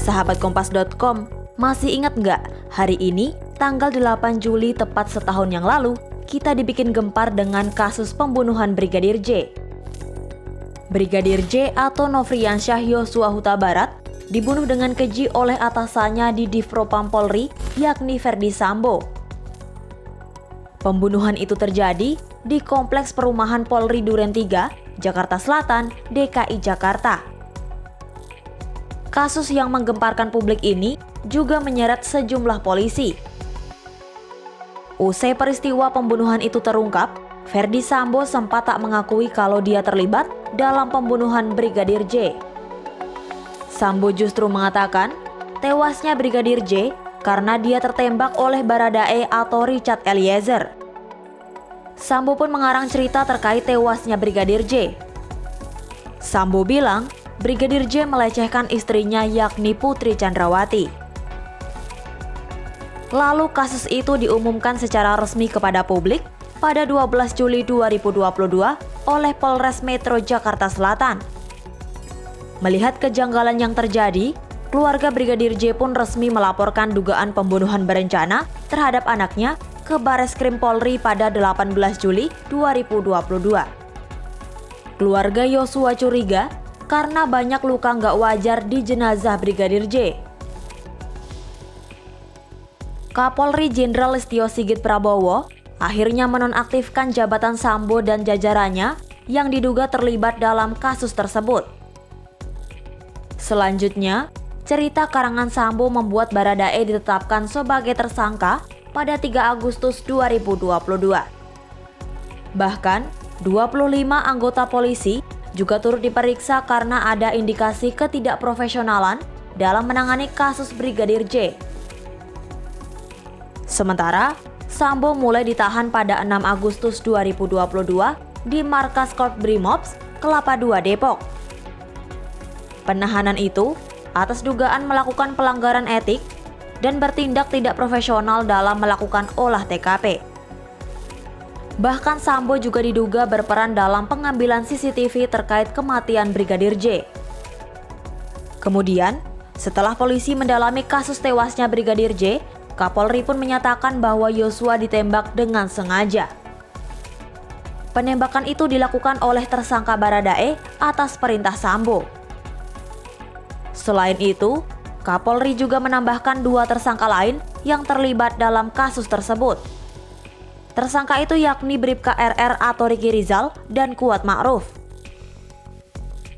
Sahabat Kompas.com, masih ingat nggak hari ini, tanggal 8 Juli tepat setahun yang lalu, kita dibikin gempar dengan kasus pembunuhan Brigadir J. Brigadir J atau Nofriansyah Yosua Huta Barat dibunuh dengan keji oleh atasannya di Divpropam Polri, yakni Ferdy Sambo. Pembunuhan itu terjadi di Kompleks Perumahan Polri Duren 3, Jakarta Selatan, DKI Jakarta. Kasus yang menggemparkan publik ini juga menyeret sejumlah polisi. Usai peristiwa pembunuhan itu terungkap, Ferdy Sambo sempat tak mengakui kalau dia terlibat dalam pembunuhan Brigadir J. Sambo justru mengatakan tewasnya Brigadir J karena dia tertembak oleh Baradae atau Richard Eliezer. Sambo pun mengarang cerita terkait tewasnya Brigadir J. Sambo bilang Brigadir J melecehkan istrinya yakni Putri Chandrawati. Lalu kasus itu diumumkan secara resmi kepada publik pada 12 Juli 2022 oleh Polres Metro Jakarta Selatan. Melihat kejanggalan yang terjadi, keluarga Brigadir J pun resmi melaporkan dugaan pembunuhan berencana terhadap anaknya ke Bareskrim Polri pada 18 Juli 2022. Keluarga Yosua curiga karena banyak luka nggak wajar di jenazah Brigadir J. Kapolri Jenderal Listio Sigit Prabowo akhirnya menonaktifkan jabatan Sambo dan jajarannya yang diduga terlibat dalam kasus tersebut. Selanjutnya, cerita karangan Sambo membuat Baradae ditetapkan sebagai tersangka pada 3 Agustus 2022. Bahkan, 25 anggota polisi juga turut diperiksa karena ada indikasi ketidakprofesionalan dalam menangani kasus Brigadir J. Sementara, Sambo mulai ditahan pada 6 Agustus 2022 di markas Korps Brimops, Kelapa II, Depok. Penahanan itu atas dugaan melakukan pelanggaran etik dan bertindak tidak profesional dalam melakukan olah TKP. Bahkan Sambo juga diduga berperan dalam pengambilan CCTV terkait kematian Brigadir J. Kemudian, setelah polisi mendalami kasus tewasnya Brigadir J, Kapolri pun menyatakan bahwa Yosua ditembak dengan sengaja. Penembakan itu dilakukan oleh tersangka Baradae atas perintah Sambo. Selain itu, Kapolri juga menambahkan 2 tersangka lain yang terlibat dalam kasus tersebut. Tersangka itu yakni Bribka RR atau Ricky Rizal dan Kuat Ma'ruf.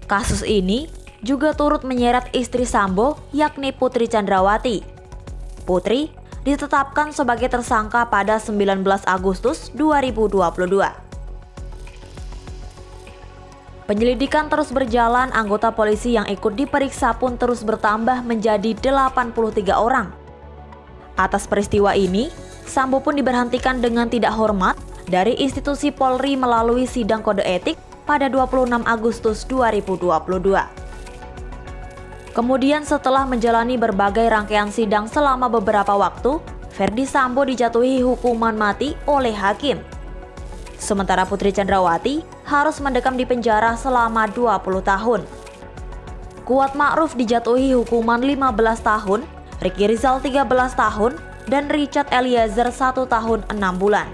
Kasus ini juga turut menyeret istri Sambo yakni Putri Chandrawati. Putri ditetapkan sebagai tersangka pada 19 Agustus 2022. Penyelidikan terus berjalan, anggota polisi yang ikut diperiksa pun terus bertambah menjadi 83 orang. Atas peristiwa ini, Sambo pun diberhentikan dengan tidak hormat dari institusi Polri melalui sidang kode etik pada 26 Agustus 2022. Kemudian setelah menjalani berbagai rangkaian sidang selama beberapa waktu, Ferdy Sambo dijatuhi hukuman mati oleh hakim. Sementara Putri Chandrawati harus mendekam di penjara selama 20 tahun. Kuat Ma'ruf dijatuhi hukuman 15 tahun, Ricky Rizal 13 tahun, dan Richard Eliezer 1 tahun 6 bulan.